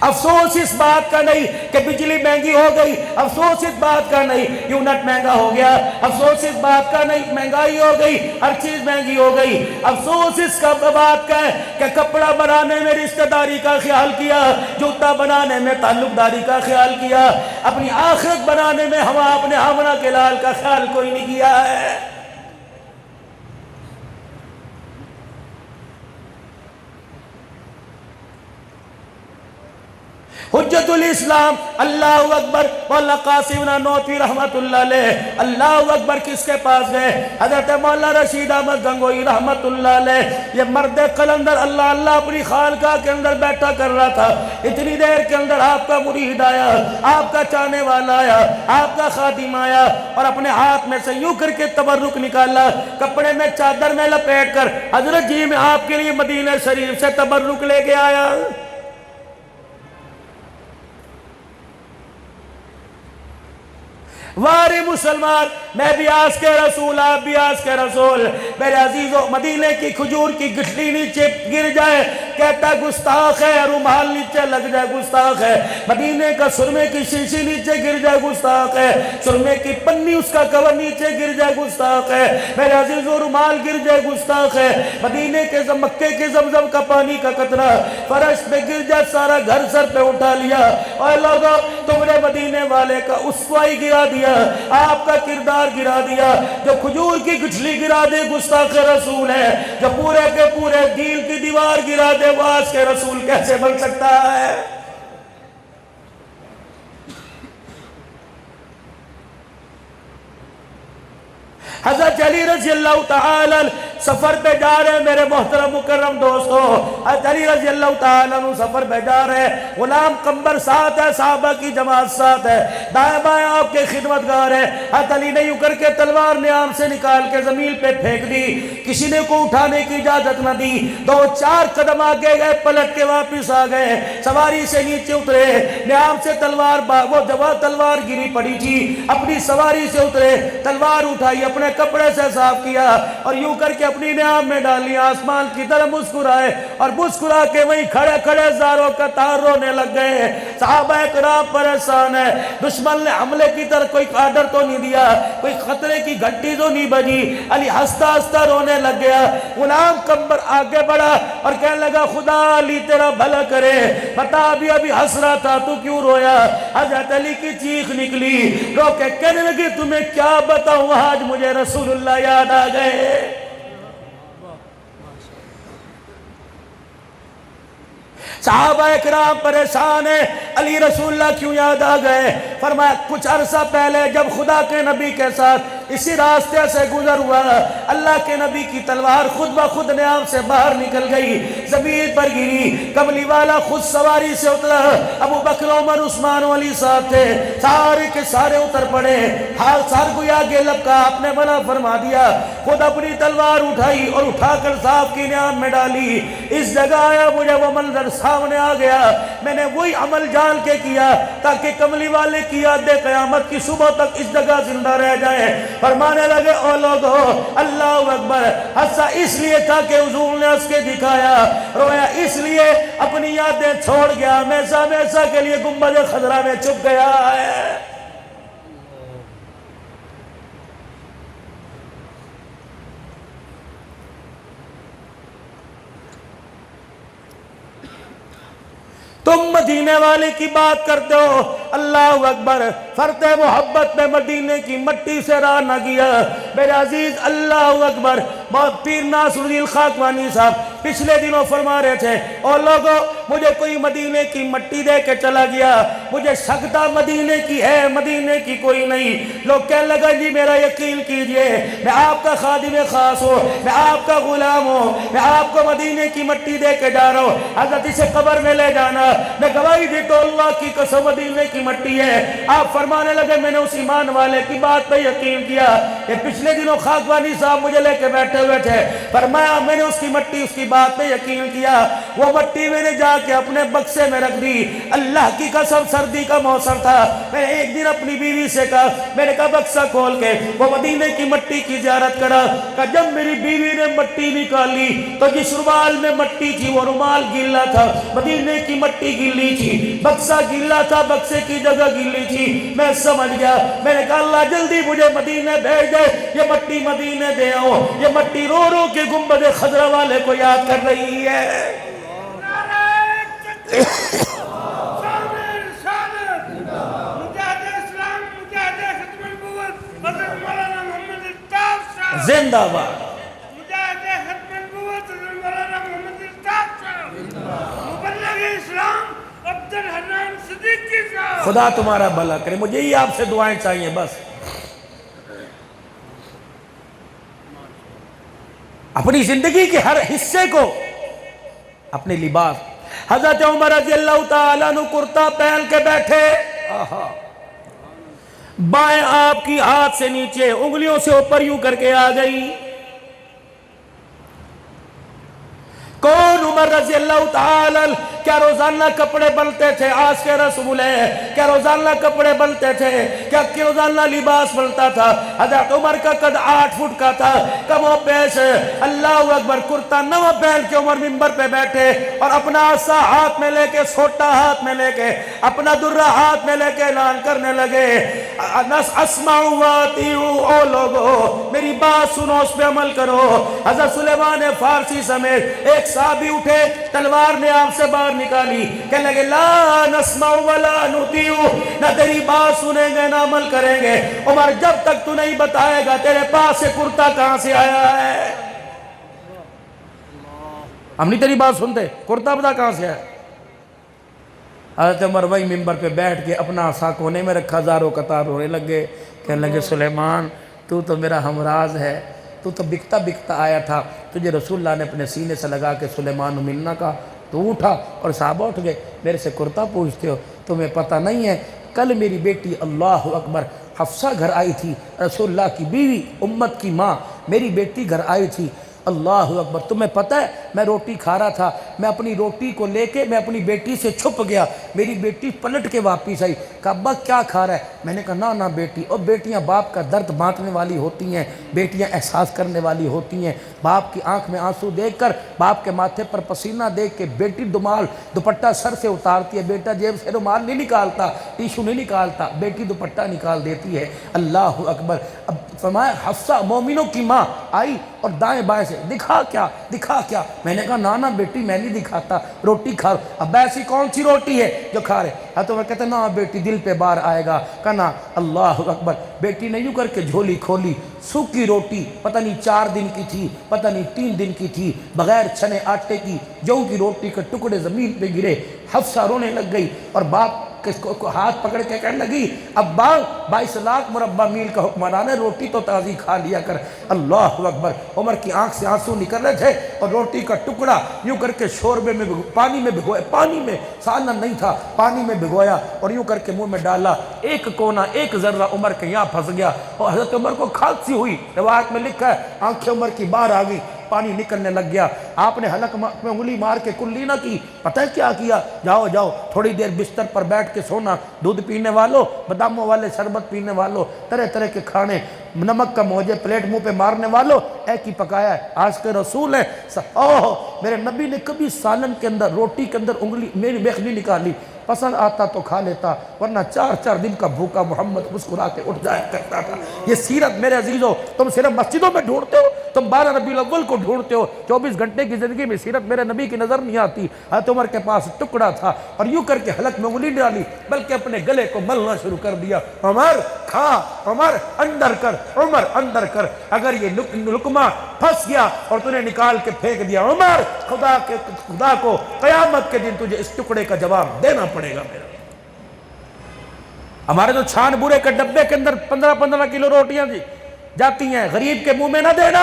افسوس اس بات کا نہیں کہ بجلی مہنگی ہو گئی، افسوس اس بات کا نہیں یونٹ مہنگا ہو گیا، افسوس اس بات کا نہیں مہنگائی ہو گئی، ہر چیز مہنگی ہو گئی، افسوس اس کا بات کا ہے کہ کپڑا بنانے میں رشتہ داری کا خیال کیا، جوتا بنانے میں تعلق داری کا خیال کیا، اپنی آخرت بنانے میں ہم اپنے ہمراہ کے لال کا خیال کوئی نہیں کیا ہے۔ حجت الاسلام اللہ اکبر مولا قاسم نانوتوی رحمت اللہ علیہ اللہ اکبر کس کے پاس گئے؟ حضرت مولا رشید احمد گنگوئی رحمت اللہ علیہ۔ یہ مرد قلندر اللہ اللہ اپنی خانقاہ کے اندر بیٹھا کر رہا تھا، اتنی دیر کے اندر آپ کا مرید آیا، آپ کا چاہنے والا آیا، آپ کا خادم آیا اور اپنے ہاتھ میں سے یوں کر کے تبرک نکالا، کپڑے میں چادر میں لپیٹ کر حضرت جی میں آپ کے لیے مدینہ شریف سے تبرک لے کے آیا۔ وارے مسلمان، میں بھی آس کے رسول، آپ بھی آس کے رسول، میرے عزیزوں مدینے کی کھجور کی گٹھلی نیچے گر جائے کہتا گستاخ ہے، رومال نیچے لگ جائے گستاخ ہے، مدینے کا سرمے کی شیشی نیچے گر جائے گستاخ ہے، سرمے کی پنی اس کا کور نیچے گر جائے گستاخ ہے، میرے عزیزوں رومال گر جائے گستاخ ہے، مدینے کے مکے کے زمزم کا پانی کا قطرہ فرش پہ گر جائے سارا گھر سر پہ اٹھا لیا، اور لوگوں تم نے مدینے والے کا اسوائی گرا دیا، آپ کا کردار گرا دیا، جو کھجور کی گٹھلی گرا دے گستاخ رسول ہے، جو پورے کے پورے دین کی دیوار گرا دے وہ آج کے رسول کیسے بن سکتا ہے؟ حضرت علی رضی اللہ تعالیٰ سفر پہ جا رہے ہیں میرے محترم مکرم دوستو، حضرت علی رضی اللہ تعالیٰ سفر پہ جا رہے ہیں، غلام قمبر ساتھ ہے، صحابہ کی جماعت ساتھ ہے، دائیں بائیں آپ کے خدمتگار ہیں، حضرت علی نے یوں کر کے تلوار نیام سے نکال کے زمین پہ پھینک دی، کسی نے کو اٹھانے کی اجازت نہ دی، دو چار قدم آگے گئے پلٹ کے واپس آ گئے، سواری سے نیچے اترے، نیام سے تلوار وہ جواب تلوار گری پڑی تھی، اپنی سواری سے اترے، تلوار اٹھائی، اپنے کپڑے سے صاف کیا اور یوں کر کے اپنی نیام میں ڈالی، آسمان کی طرف مسکرائے اور مسکرا کے وہیں کھڑے کھڑے زاروں کا تار رونے لگ گئے۔ صحابہ کرام پریشان ہے، دشمن نے حملے کی طرف کوئی آرڈر تو نہیں دیا، کوئی خطرے کی گھنٹی تو نہیں بجی، علی ہنستا ہنستا رونے لگ گیا۔ غلام قمبر آگے بڑھا اور کہنے لگا خدا علی تیرا بھلا کرے، بتا ابھی ہنس رہا تھا تو کیوں رویا؟ حضرت علی کی چیخ نکلی، رو کے کہنے لگی تمہیں کیا بتاؤں آج مجھے رسول اللہ یاد آ گئے۔ صحابہ اکرام پریشان ہیں، علی رسول اللہ کیوں یاد آ گئے؟ فرمایا کچھ عرصہ پہلے جب خدا کے نبی کے ساتھ اسی راستے سے گزر ہوا، اللہ کے نبی کی تلوار خود بخود نیام سے باہر نکل گئی، زمین پر گری، کملی والا خود سواری سے اترا، ابو بکر عمر عثمان علی صاحب تھے، سارے کے سارے اتر پڑے، سار کو آگے لپکا، آپ نے منع فرما دیا، خود اپنی تلوار اٹھائی اور اٹھا کر صاحب کی نیام میں ڈالی۔ اس جگہ آیا مجھے وہ منظر سامنے آ گیا، میں نے وہی عمل جان کے کیا تاکہ کملی والے کی یاد قیامت کی صبح تک اس جگہ زندہ رہ جائے۔ فرمانے لگے او لوگو اللہ اکبر، ہنسا اس لیے تھا کہ حضور نے ہنس کے دکھایا، رویا اس لیے اپنی یادیں چھوڑ گیا، ہمیشہ ہمیشہ کے لیے گنبد خضرا میں چھپ گیا ہے۔ تم مدینے والے کی بات کرتے ہو، اللہ اکبر، فرط محبت میں مدینے کی مٹی سے راہ نہ گیا۔ میرے عزیز اللہ اکبر، پیر ناصر الدین خاکوانی صاحب پچھلے دنوں فرما رہے تھے اور لوگوں مجھے کوئی مدینے کی مٹی دے کے چلا گیا، مجھے شکتا مدینے کی ہے، مدینے کی کوئی نہیں۔ لوگ کہنے لگا جی میرا یقین کیجئے، میں آپ کا خادم خاص ہوں، میں آپ کا غلام ہوں، میں آپ کو مدینے کی مٹی دے کے جا رہا ہوں، حضرت اسے قبر میں لے جانا، میں گواہی دیتا ہوں اللہ کی قسم مدینے کی کی مٹی ہے۔ آپ فرمانے لگے میں نے اس ایمان والے کی بات پہ یقین کیا کہ پچھلے دنوں خاکوانی صاحب مجھے لے کے بیٹھے ہوئے تھے، فرمایا میں نے اس کی مٹی اس کی بات پہ یقین کیا، وہ مٹی میں نے جا کے اپنے بکسے میں رکھ دی۔ اللہ کی قسم سردی کا موسم تھا، میں نے ایک دن اپنی بیوی سے کہا، میں نے کہا بکسہ کھول کے وہ مدینے کی مٹی کی زیارت کرا، کہ جب میری بیوی نے مٹی نکالی تو جس رومال میں مٹی تھی وہ رومال گیلا تھا، مدینے کی مٹی گیلی تھی، بکسہ گیلا تھا، بکسے کی جگہ گیلی تھی۔ میں سمجھ گیا، میں نے کہا اللہ جلدی مجھے مدینے بھیج دے، یہ مٹی مدینے دے آؤ۔ یہ مٹی رو رو کے گنبد خضرا والے کو یاد کر رہی ہے۔ زندہ باد۔ خدا تمہارا بھلا کرے، مجھے ہی آپ سے دعائیں چاہیے بس۔ اپنی زندگی کے ہر حصے کو اپنے لباس، حضرت عمر رضی اللہ تعالیٰ عنہ کرتا پہن کے بیٹھے، بائیں آپ کی ہاتھ سے نیچے انگلیوں سے اوپر یوں کر کے آ گئی۔ کون عمر رضی اللہ تعالیٰ؟ کیا روزانہ کپڑے بنتے تھے؟ آج کے رسول ہے، کیا روزانہ کپڑے بنتے تھے؟ کیا روزانہ لباس بنتا تھا؟ حضرت عمر کا قد 8 فٹ کا تھا، کم و پیش، اللہ اکبر، کرتا نواں پہن کے عمر منبر پہ بیٹھے اور اپنا عصا ہاتھ میں لے کے، سوٹا ہاتھ میں لے کے، اپنا درہ ہاتھ میں لے کے اعلان کرنے لگے، اسمعوا واطیعوا، او لوگو میری بات سنو، اس پہ عمل کرو۔ حضرت سلیمان فارسی سمیت ایک صحابی اٹھے، تلوار نے آپ سے باہر نکالی، کہنے لگے لا نسمع ولا نطیع، نہ تیری بات سنیں گے نہ عمل کریں گے۔ عمر جب تک تو نہیں بتائے گا تیرے پاس سے کرتا کہاں سے آیا ہے، ہم نہیں تیری بات سنتے، کرتا بتا کہاں سے آیا۔ حضرت عمر وہی منبر پہ بیٹھ کے اپنا عصا کونے میں رکھا، زاروں قطار رونے لگے، کہنے لگے سلیمان تو میرا ہمراز ہے، تو بکتا بکتا آیا تھا، تجھے رسول اللہ نے اپنے سینے سے لگا کے سلیمان ملنا کا، تو اٹھا اور صحابہ اٹھ گئے، میرے سے کرتا پوچھتے ہو، تمہیں پتہ نہیں ہے کل میری بیٹی اللہ اکبر حفصہ گھر آئی تھی، رسول اللہ کی بیوی، امت کی ماں، میری بیٹی گھر آئی تھی، اللہ اکبر، تمہیں پتہ ہے میں روٹی کھا رہا تھا، میں اپنی روٹی کو لے کے میں اپنی بیٹی سے چھپ گیا، میری بیٹی پلٹ کے واپس آئی، کہا ابا کیا کھا رہا ہے؟ میں نے کہا نہ بیٹی، اور بیٹیاں باپ کا درد بانٹنے والی ہوتی ہیں، بیٹیاں احساس کرنے والی ہوتی ہیں، باپ کی آنکھ میں آنسو دیکھ کر، باپ کے ماتھے پر پسینہ دیکھ کے بیٹی دوپٹہ سر سے اتارتی ہے، بیٹا جیب سے رومال نہیں نکالتا، ٹیشو نہیں نکالتا، بیٹی دوپٹہ نکال دیتی ہے، اللہ اکبر۔ اب فرمایا حفصہ مومنوں کی ماں آئی اور دائیں بائیں سے دکھا کیا؟ میں نے کہا نانا بیٹی میں نہیں دکھاتا، روٹی کھا، اب ایسی کون سی روٹی ہے جو کھا رہے؟ ہاں تو میں کہتا نا بیٹی دل پہ بار آئے گا، کہنا اللہ اکبر، بیٹی نے یوں کر کے جھولی کھولی، سوکھی روٹی، پتہ نہیں 4 دن کی تھی، پتہ نہیں 3 دن کی تھی، بغیر چھنے آٹے کی، جو کی روٹی کے ٹکڑے زمین پہ گرے، حفصہ رونے لگ گئی اور باپ کس کو ہاتھ پکڑ کے کہنے لگی ابا 22 لاکھ مربع میل کا حکمران ہے، روٹی تو تازی کھا لیا کر، اللہ اکبر۔ عمر کی آنکھ سے آنسو نکل رہے تھے اور روٹی کا ٹکڑا یوں کر کے شوربے میں پانی میں بھگویا، پانی میں سالن نہیں تھا، پانی میں بھگویا اور یوں کر کے منہ میں ڈالا، ایک کونا ایک ذرہ عمر کے یہاں پھنس گیا اور حضرت عمر کو کھانسی ہوئی، روایت میں لکھا ہے آنکھیں عمر کی باہر آ گئی، پانی نکلنے لگ گیا، آپ نے حلق میں انگلی مار کے کلی نہ کی، پتہ ہے کیا کیا؟ جاؤ تھوڑی دیر بستر پر بیٹھ کے سونا، دودھ پینے والوں، باداموں والے شربت پینے والوں، طرح طرح کے کھانے، نمک کا موجے پلیٹ منہ پہ مارنے والوں، ایک ہی پکایا ہے، آج کے رسول ہیں، میرے نبی نے کبھی سالن کے اندر روٹی کے اندر انگلی میری بیخنی نکالی، پسند آتا تو کھا لیتا، ورنہ 4 دن کا بھوکا محمد مسکرا کے اٹھ جایا کرتا تھا۔ یہ سیرت میرے عزیزوں، تم صرف مسجدوں میں ڈھونڈتے ہو، تم 12 ربیع الاول کو ڈھونڈتے ہو، 24 گھنٹے کی زندگی میں سیرت میرے نبی کی نظر نہیں آتی۔ حضرت عمر کے پاس ٹکڑا تھا اور یوں کر کے حلق میں انگلی ڈالی، بلکہ اپنے گلے کو ملنا شروع کر دیا، عمر کھا، عمر اندر کر، عمر اندر کر، اگر یہ لقمہ پھنس گیا اور تو نے نکال کے پھینک دیا، عمر خدا کو قیامت کے دن تجھے اس ٹکڑے کا جواب دینا پڑے گا میرا۔ ہمارے تو چھان بورے کے ڈبے کے اندر 15 کلو روٹیاں جاتی ہیں، غریب کے منہ میں نہ دینا۔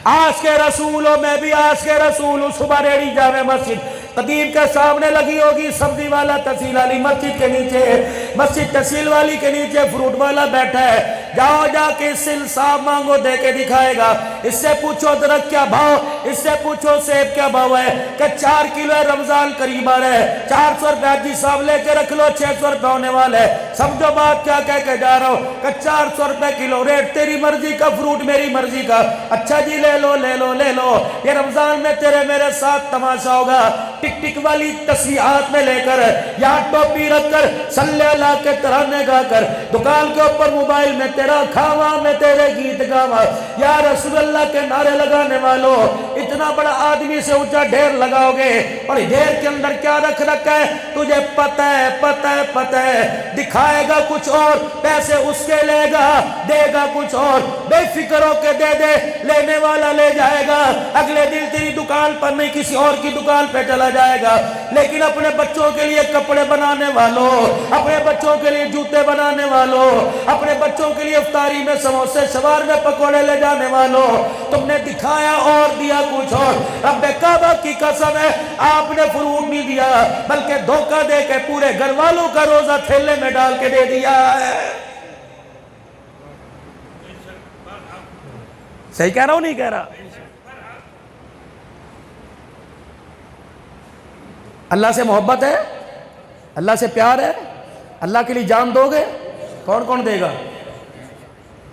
آج کے رسول ہو، میں بھی آج کے رسول ہوں۔ صبح ریڑی جامع مسجد قدیم کے سامنے لگی ہوگی، سبزی والا تحصیل والی مسجد کے نیچے، مسجد تحصیل والی کے نیچے فروٹ والا بیٹھا ہے۔ جاؤ جا کے اس سے صاحب مانگو، دے کے دکھائے گا۔ اس سے پوچھو درخت کیا بھاؤ، اس سے پوچھو سیب کیا بھاؤ ہے، کہ 4 کلو ہے، رمضان قریب آ رہا ہے، 400 روپے حاجی صاحب لے کے رکھ لو، 600 روپے ہونے والے ہے۔ سمجھو بات کیا کہہ کے جا رہا ہوں، کہ 400 روپے کلو ریٹ، تیری مرضی کا فروٹ میری مرضی کا۔ اچھا جی لے لو لے لو لے لو، یہ رمضان میں تیرے میرے ساتھ تماشا ہوگا۔ ٹک ٹک والی تصویحات میں لے کر، یا ٹوپی رکھ کر، صلی اللہ کے ترانے گا کر، دکان کے اوپر موبائل میں تیرا کھاوا، میں تیرے گیت گاوا، یا رسول اللہ کے نعرے لگانے والوں، اتنا بڑا آدمی سے اونچا ڈھیر لگاؤ گے، اور ڈھیر کے اندر کیا رکھ رکھا ہے تجھے پتہ ہے پتہ ہے پتہ ہے، دکھائے گا کچھ اور، پیسے اس کے لے گا، دے گا کچھ اور، بے فکر ہو کے دے دے، لینے والا لے جائے گا، اگلے دن تیری دکان پر نہیں کسی اور کی دکان پہ چلا جائے گا۔ لیکن اپنے بچوں کے لیے کپڑے بنانے والوں، اپنے بچوں کے لیے جوتے بنانے والوں، اپنے بچوں کے لیے افطاری میں سموسے، شوار میں پکوڑے لے جانے والوں، تم نے دکھایا اور دیا کچھ اور۔ رب کعبہ کی قسم ہے، آپ نے فروٹ نہیں دیا، بلکہ دھوکہ دے کے پورے گھر والوں کا روزہ تھیلے میں ڈال کے دے دیا ہے۔ صحیح کہہ رہا ہوں نہیں کہہ رہا؟ اللہ سے محبت ہے، اللہ سے پیار ہے، اللہ کے لیے جان دو گے؟ کون کون دے گا؟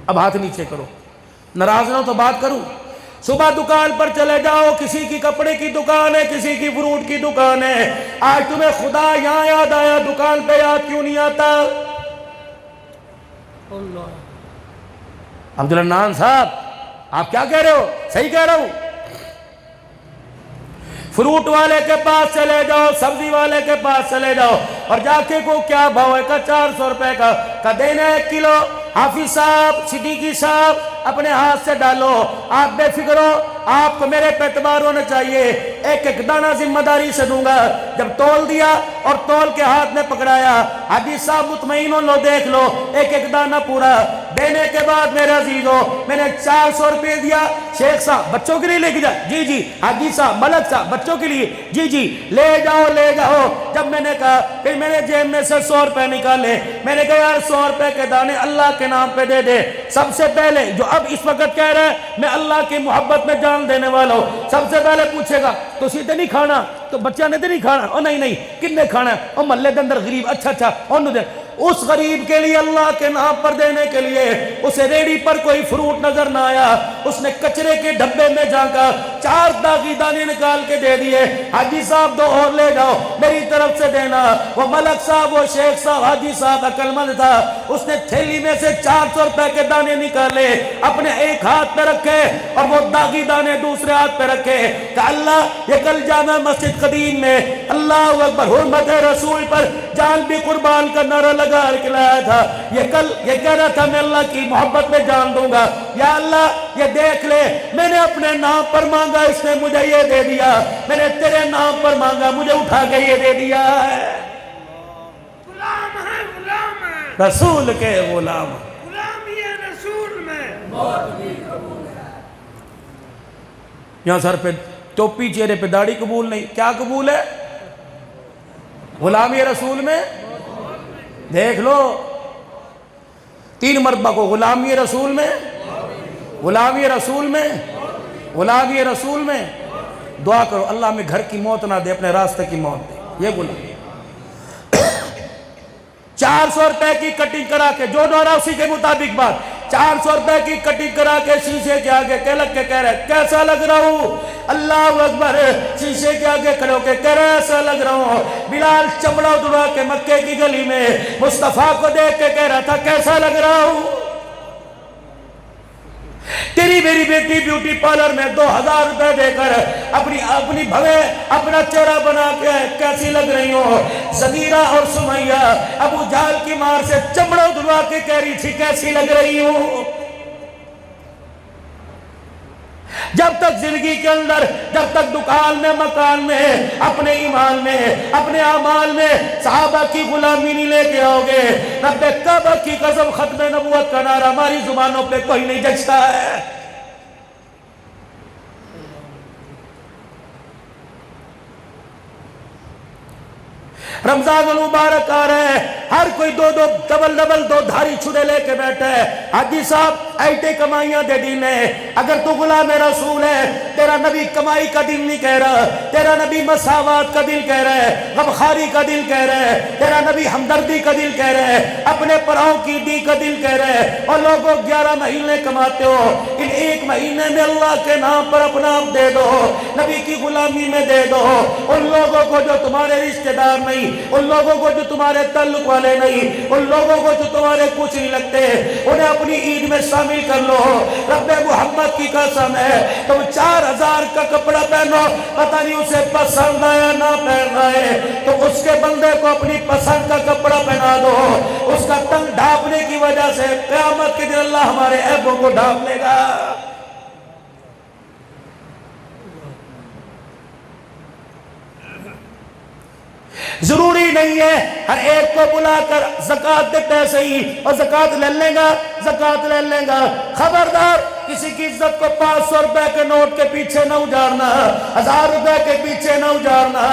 اب ہاتھ نیچے کرو، ناراض نہ ہو تو بات کروں۔ صبح دکان پر چلے جاؤ، کسی کی کپڑے کی دکان ہے، کسی کی فروٹ کی دکان ہے، آج تمہیں خدا یہاں یاد آیا، دکان پہ یاد کیوں نہیں آتا؟ عبدالرحمن صاحب آپ کیا کہہ رہے ہو؟ صحیح کہہ رہا ہوں؟ فروٹ والے کے پاس چلے جاؤ، سبزی والے کے پاس چلے جاؤ، اور جا کے کو کیا بھاؤ ہے؟ کا 400 روپے کا دینا ہے کلو۔ حافظ صاحب، صدیقی صاحب، اپنے ہاتھ سے ڈالو، آپ بے فکر ہو، آپ کو میرے پہ اعتبار ہونا چاہیے، ایک ایک دانہ ذمہ داری سے دوں گا۔ جب تول دیا اور تول کے ہاتھ میں پکڑایا، حاجی صاحب مطمئن ہو، لو دیکھ لو، ایک ایک دانہ پورا دینے کے بعد میرے عزیزوں، میں نے 400 روپے دیا۔ شیخ صاحب بچوں کے لیے لے کے جا، جی جی۔ حاجی صاحب، ملک صاحب بچوں کے لیے، جی جی لے جاؤ لے جاؤ۔ جب میں نے کہا، پھر میں نے جیب میں سے 100 روپے نکالے، میں نے کہا یار 100 روپے کے دانے اللہ کے نام پہ دے دے۔ سب سے پہلے جو اب اس وقت کہہ رہا ہے میں اللہ کی محبت میں جان دینے والا ہوں، سب سے پہلے پوچھے گا تو سیدھے نہیں کھانا؟ تو بچہ نے تو نہیں کھانا؟ او نہیں نہیں، کن نے کھانا ہے؟ او محلے کے اندر غریب، اچھا اچھا انہوں دے۔ اس غریب کے لیے اللہ کے نام پر دینے کے لیے اسے ریڑی پر کوئی فروٹ نظر نہ آیا، اس نے کچرے کے ڈبے میں جا کر 4 داغی دانے نکال کے دے دیے۔ حاجی صاحب 2 اور لے جاؤ، میری طرف سے دینا۔ وہ ملک صاحب، وہ شیخ صاحب، حاجی صاحب عقل مند تھا، اس نے تھیلی میں سے 400 روپے کے دانے نکالے، اپنے ایک ہاتھ پہ رکھے اور وہ داغی دانے دوسرے ہاتھ پہ رکھے کہ اللہ، یہ کل جامع مسجد قدیم میں اللہ اکبر حرمت رسول پر جان بھی قربان کا نعرہ لگا کے لایا تھا، یہ کل یہ کہہ رہا تھا میں اللہ کی محبت میں جان دوں گا۔ یا اللہ یہ دیکھ لے، میں نے اپنے نام پر مانگا، اس نے مجھے یہ دے دیا، میں نے تیرے نام پر مانگا، مجھے اٹھا کے یہ دے دیا ہے۔ غلام ہے، غلام ہے، رسول کے غلام، غلامی ہے رسول میں۔ یہاں سر پہ ٹوپی، چہرے پہ داڑھی قبول نہیں، کیا قبول ہے؟ غلامی رسول میں دیکھ لو 3 مرتبہ کو، غلامی رسول میں، غلامی رسول میں، غلامی رسول میں۔ دعا کرو اللہ میں گھر کی موت نہ دے، اپنے راستے کی موت دے، یہ غلامی۔ 400 روپے کی کٹنگ کرا کے، جو دورہ اسی کے مطابق بات، 400 روپے کی کٹنگ کرا کے شیشے کے آگے لگ کے کہہ رہے کیسا لگ رہا ہوں؟ اللہ اکبر، شیشے کے آگے کھڑے ہو کے کہہ رہے ایسا لگ رہا ہوں۔ بلال چمڑا اڑا کے مکے کی گلی میں مصطفیٰ کو دیکھ کے کہہ رہا تھا کیسا لگ رہا ہوں؟ تیری میری بیٹی بیوٹی پارلر میں 2000 روپے دے کر اپنی بھوے اپنا چہرہ بنا کے کیسی لگ رہی ہو؟ زبیرہ اور سمیہ ابو جہل کی مار سے چمڑا اڑا کے کہہ رہی تھی کیسی لگ رہی ہوں؟ جب تک زندگی کے اندر، جب تک دکان میں، مکان میں، اپنے ایمان میں، اپنے اعمال میں صحابہ کی غلامی نہیں لے کے آؤ گے، رب کعبہ کی قسم ختم نبوت کا نعرہ ہماری زبانوں پہ کوئی نہیں جچتا ہے۔ رمضان المبارک آ رہا ہے، ہر کوئی ڈبل دو دھاری چھرے لے کے بیٹھا ہے۔ حاجی صاحب ایٹے کمائیاں دے دین ہے، اگر تو غلام رسول ہے، تیرا نبی کمائی کا دل نہیں کہہ رہا، تیرا نبی مساوات کا دل کہہ رہا ہے، غمخواری کا دل کہہ رہا ہے، تیرا نبی ہمدردی کا دل کہہ رہا ہے، اپنے پراؤں کی دی کا دل کہہ رہا ہے۔ اور لوگوں 11 مہینے کماتے ہو، ان ایک مہینے میں اللہ کے نام پر اپنا آپ دے دو، نبی کی غلامی میں دے دو۔ ان لوگوں کو جو تمہارے رشتہ دار نہیں، ان لوگوں کو جو تمہارے تعلق والے نہیں، ان لوگوں کو جو تمہارے کچھ نہیں لگتے، انہیں اپنی عید میں شامل کر لو۔ رب محمد کی قسم ہے، تم 4000 کا کپڑا پہنو، پتہ نہیں اسے پسند آیا نہ پہننا ہے، تو اس کے بندے کو اپنی پسند کا کپڑا پہنا دو۔ اس کا تن ڈھانپنے کی وجہ سے قیامت کے دن اللہ ہمارے عیبوں کو ڈھانپ لے گا۔ ضروری نہیں ہے ہر ایک کو بلا کر زکوٰۃ دے پیسے ہی اور زکوٰۃ لے لیں گا، زکوٰۃ لے لیں گا۔ خبردار کسی کی عزت کو 500 روپے کے نوٹ کے پیچھے نہ اجارنا، 1000 روپے کے پیچھے نہ اجارنا۔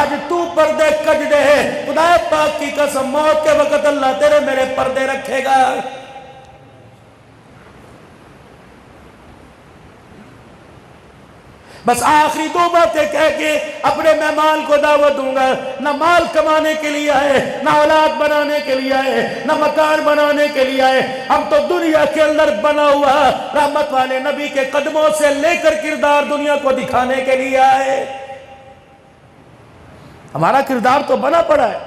آج تو پردے کج دے، خدا پاک کی قسم موت کے وقت اللہ تیرے میرے پردے رکھے گا۔ بس آخری 2 باتیں کہہ کے اپنے میں مال کو دعوت دوں گا۔ نہ مال کمانے کے لیے آئے، نہ اولاد بنانے کے لیے آئے، نہ مکان بنانے کے لیے آئے۔ ہم تو دنیا کے اندر بنا ہوا رحمت والے نبی کے قدموں سے لے کر کردار دنیا کو دکھانے کے لیے آئے۔ ہمارا کردار تو بنا پڑا ہے،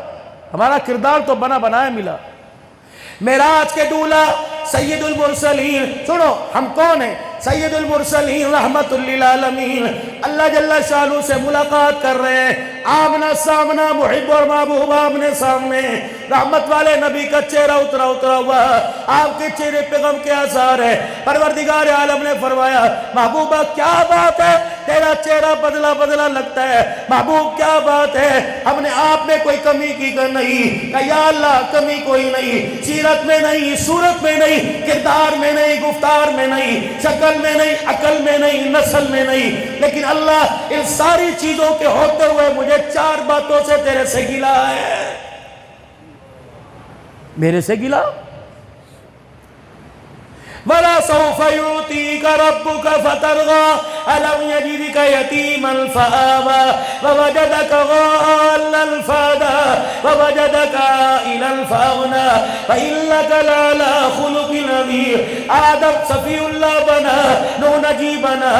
ہمارا کردار تو بنا بنایا ملا۔ معراج کے دولہ سید المرسلین، سنو ہم کون ہیں؟ سید المرسلین رحمت للعالمین، اللہ جل شانہ سے ملاقات کر رہے ہیں، آمنا سامنا، محب اور محبوب آمنے سامنے۔ رحمت والے نبی کا چہرہ اترا ہوا، آپ کے چہرے پہ غم کے آثار ہے۔ پروردگار عالم نے فرمایا محبوبہ کیا بات ہے، تیرا چہرہ بدلا لگتا ہے، محبوب کیا بات ہے، ہم نے آپ میں کوئی کمی کی کر نہیں؟ کہ یا اللہ کمی کوئی نہیں، سیرت میں نہیں، صورت میں نہیں، کردار میں نہیں، گفتار میں نہیں، شکل میں نہیں، عقل میں نہیں، نسل میں نہیں، لیکن اللہ ان ساری چیزوں کے ہوتے ہوئے مجھے 4 باتوں سے تیرے سے گلا ہے۔ میرے سے گلا؟ وَلَا سَوْفَ يُعْطِيكَ رَبُّكَ فَتَرْضَىٰ أَلَمْ يَجِدْكَ يَتِيمًا فَآوَىٰ وَوَجَدَكَ ضَالًّا فَهَدَىٰ وَوَجَدَكَ عَائِلًا فَأَغْنَىٰ وَإِنَّكَ لَعَلَىٰ خُلُقٍ عَظِيمٍ۔ آدم صفی اللہ بنا، نوح نجی بنا،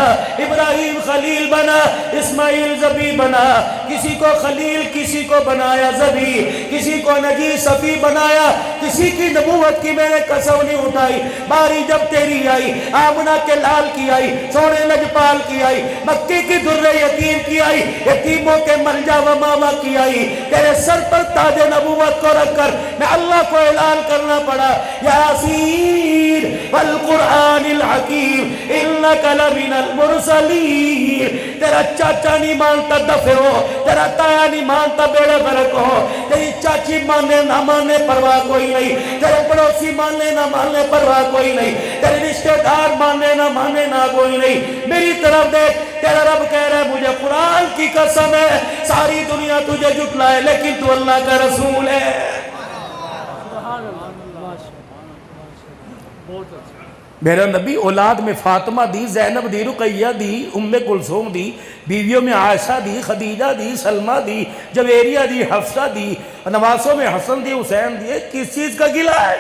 ابراہیم خلیل بنا، اسماعیل ذبی بنا، کسی کو خلیل، کسی کو بنایا ذبی، کسی کو نجی صفی بنایا، کسی کی نبوت کی میں نے قسم نہیں اٹھائی۔ باری جب تیری آئی، آمنہ کے لال کی آئی، سونے لجپال کی آئی، مکے کی در یتیم کی آئی، یتیموں کے ملجا و ماما کی آئی، تیرے سر پر تاج نبوت کو رکھ کر میں اللہ کو اعلان کرنا پڑا یاسین والقرآن الحکیم انک لمن المرسلین۔ تیرا چاچا نہیں مانتا دفع ہو، تیرا تایا نہیں مانتا بیڑے برک ہو، تیری چاچی ماننے نہ ماننے پرواہ کوئی نہیں، تیرے پڑوسی ماننے نہ ماننے پرواہ کوئی نہیں، تیرے رشتہ دار ماننے نہ ماننے نہ کوئی نہیں، میری طرف دیکھ۔ تیرا رب کہہ رہا ہے مجھے قرآن کی قسم ہے ساری دنیا تجھے جھٹلائے لیکن تو اللہ کا رسول ہے۔ میرا نبی اولاد میں فاطمہ دی، زینب دی، رقیہ دی، ام کلثوم دی، بیویوں میں عائشہ دی، خدیجہ دی، سلمہ دی، جویریہ دی، حفصہ دی، نواسوں میں حسن دی، حسین دی، کس چیز کا گلہ ہے؟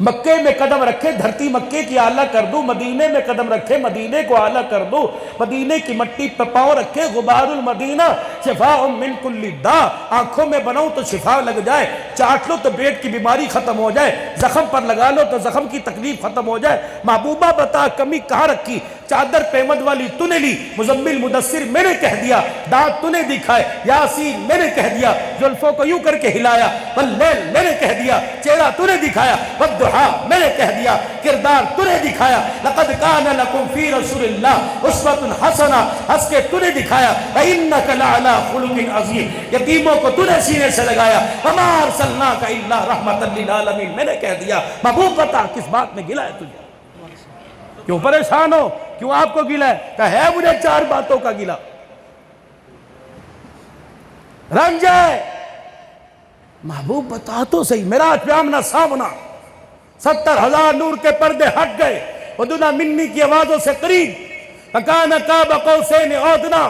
مکے میں قدم رکھے دھرتی مکے کی اعلیٰ کر دوں، مدینے میں قدم رکھے مدینے کو اعلیٰ کر دوں، مدینے کی مٹی پہ پاؤں رکھے غبار المدینہ شفاء من کل داء، آنکھوں میں بناؤں تو شفا لگ جائے، چاٹ لو تو پیٹ کی بیماری ختم ہو جائے، زخم پر لگا لو تو زخم کی تکلیف ختم ہو جائے۔ محبوبہ بتا کمی کہاں رکھی؟ چادر پیمد والی تو نے لی، مزمل مدثر میں نے کہہ دیا، دانت تو نے دکھائے، یاسین میں نے کہہ دیا، زلفوں کو یوں کر کے ہلایا، واللیل میں نے کہہ دیا، چہرہ تو نے دکھایا، والضحیٰ میں نے کہہ دیا، کردار تو نے دکھایا، لقد کان لکم فی رسول اللہ اسوۃ حسنہ، ہنس کے تو نے دکھایا، وَإِنَّكَ لَعَلَىٰ خُلُقٍ عَظِيمٍ، یتیموں کو تو نے سینے سے لگایا، وَمَا أَرْسَلْنَاكَ إِلَّا رَحْمَةً لِلْعَالَمِينَ، میں نے کہہ دیا۔ محبوب بتا کس بات میں گلا ہے تجھے؟ کیوں پریشان ہو؟ کیوں آپ کو گلا ہے؟ کہ ہے مجھے 4 باتوں کا گلا۔ رنج ہے۔ محبوب بتا تو صحیح، معراج پہ آمنا سامنا، 70,000 نور کے پردے ہٹ گئے، ودنا منی کی آوازوں سے قریب، فکان قاب قوسین او ادنی،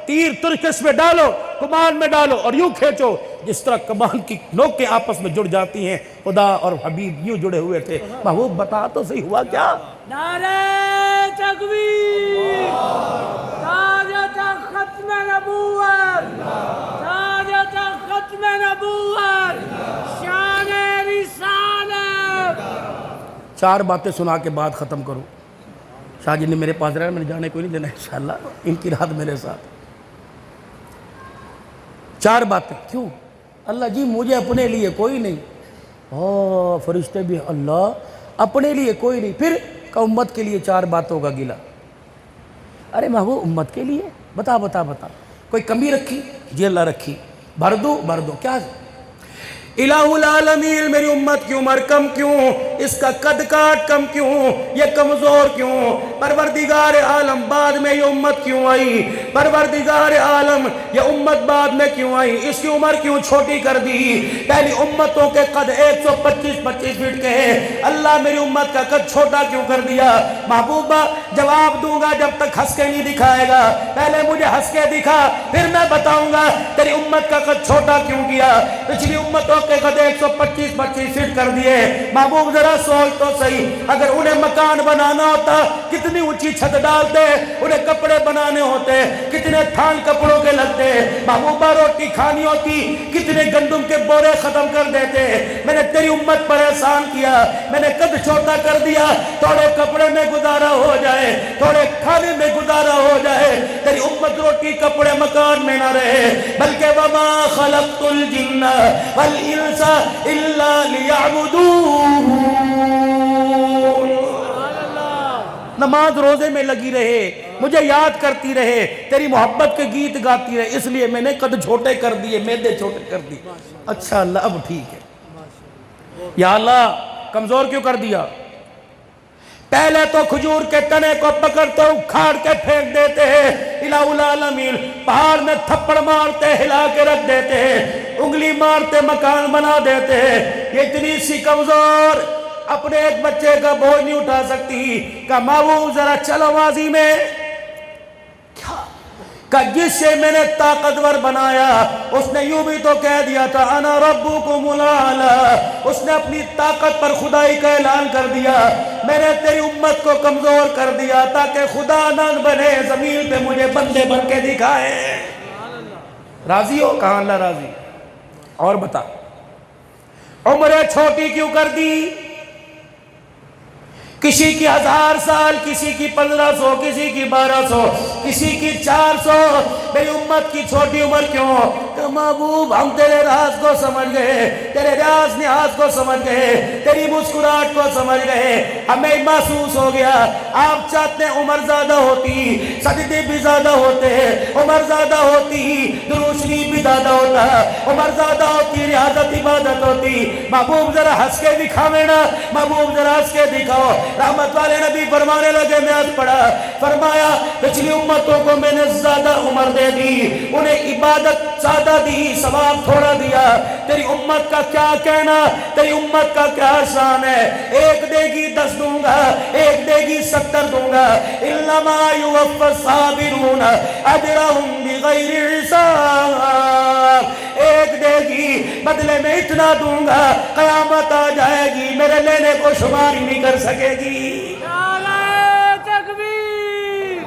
تیر ترکش میں ڈالو، کمان میں ڈالو اور یوں کھینچو جس طرح کمان کی نوکیں آپس میں جڑ جاتی ہیں، خدا اور حبیب یوں جڑے ہوئے تھے۔ محبوب بتا تو صحیح ہوا کیا؟ نعرہ تکبیر، تاجت ختم نبوت، تاجت ختم نبوت، شان رسالت۔ 4 باتیں سنا کے بعد ختم کروں۔ شاہ جی نے میرے پاس رہا، میں نے جانے کو نہیں دینا انشاءاللہ، ان کی رات میرے ساتھ۔ 4 باتیں کیوں؟ اللہ جی مجھے اپنے لیے کوئی نہیں، فرشتے بھی اللہ اپنے لیے کوئی نہیں، پھر کہ امت کے لیے 4 باتوں کا گلا۔ ارے محبوب امت کے لیے بتا بتا بتا، کوئی کمی رکھی؟ جی اللہ رکھی، بھر دو کیا؟ الہ العالمین میری امت کی عمر کم کیوں، اس کا قد کاٹ کم کیوں، یہ کمزور کیوں؟ پروردگار عالم بعد میں یہ امت کیوں آئی؟ پروردگار عالم یہ امت بعد میں کیوں آئی؟ اس کی عمر کیوں چھوٹی کر دی؟ پہلی امتوں کے قد 125 فٹ کے ہیں، اللہ میری امت کا قد چھوٹا کیوں کر دیا؟ محبوبہ جواب دوں گا جب تک ہنس کے نہیں دکھائے گا، پہلے مجھے ہنس کے دکھا پھر میں بتاؤں گا تیری امت کا قد چھوٹا کیوں کیا۔ پچھلی امتوں کے قد 125 فٹ کر دیے۔ محبوب ذرا سوچ تو صحیح، اگر انہیں مکان بنانا ہوتا کتنی اونچی چھت ڈالتے، انہیں کپڑے بنانے ہوتے کتنے تھان کپڑوں کے لگتے، محبوبہ روٹی کھانی ہوتی کتنے گندم کے بورے ختم کر دیتے۔ میں نے تیری امت پر احسان کیا، میں نے قد چھوٹا کر دیا، تھوڑے کپڑے میں گزارا ہو جائے، تھوڑے کھانے میں گزارا ہو جائے، تیری امت روٹی کپڑے مکان میں نہ رہے، بلکہ وما خلقت الجن والانس الا لیعبدون۔ نماز روزے میں لگی رہے، مجھے یاد کرتی رہے، تیری محبت کے گیت گاتی رہے، اس لیے میں نے قد چھوٹے کر دیے، میدے چھوٹے کر دیے۔ اچھا اللہ اب ٹھیک ہے، یا اللہ کمزور کیوں کر دیا؟ پہلے تو کھجور کے تنے کو پکڑتے اکھاڑ کے پھینک دیتے ہیں، الہ العالمین پہاڑ میں تھپڑ مارتے ہلا کے رکھ دیتے ہیں، انگلی مارتے مکان بنا دیتے ہیں۔ یہ اتنی سی کمزور اپنے ایک بچے کا بوجھ نہیں اٹھا سکتی، کہ محبوب ذرا چلو ماضی میں کیا کہ جس سے میں نے طاقتور بنایا اس نے یوں بھی تو کہہ دیا تھا انا ربکم الاعلی، اس نے اپنی طاقت پر خدائی کا اعلان کر دیا۔ میں نے تیری امت کو کمزور کر دیا تاکہ خدا نہ بنے، زمین پہ مجھے بندے بن کے دکھائے۔ راضی ہو؟ کہاں اللہ راضی؟ اور بتا عمریں چھوٹی کیوں کر دی؟ کسی کی 1000 سال، کسی کی 1500، کسی کی 1200، کسی کی 400، میری امت کی چھوٹی عمر کیوں؟ کہ محبوب ہم تیرے راز کو سمجھ گئے، تیرے راز نیاز کو سمجھ گئے، تیری مسکراہٹ کو سمجھ گئے، ہمیں محسوس ہو گیا آپ چاہتے ہیں عمر زیادہ ہوتی، سجدے بھی زیادہ ہوتے، عمر زیادہ ہوتی، درود شریف بھی زیادہ ہوتا، عمر زیادہ ہوتی، ریاضت عبادت ہوتی۔ محبوب ذرا ہنس کے دکھاوے نا، محبوب ذرا ہنس کے دکھاؤ۔ رحمت والے نبی فرمانے لگے، میں آج پڑھا، فرمایا پچھلی امتوں کو میں نے زیادہ عمر دے دی، انہیں عبادت زیادہ دی، ثواب تھوڑا دیا۔ تیری امت کا کیا کہنا، تیری امت کا کیا شان ہے؟ ایک دے گی 10 دوں گا، ایک دے گی 70 دوں گا۔ انما یوفی الصابرون اجرهم بغیر حساب، ایک دے گی بدلے میں اتنا دوں گا، قیامت آ جائے گی میرے لینے کو شمار ہی نہیں کر سکے گی۔ نعرہ تکبیر،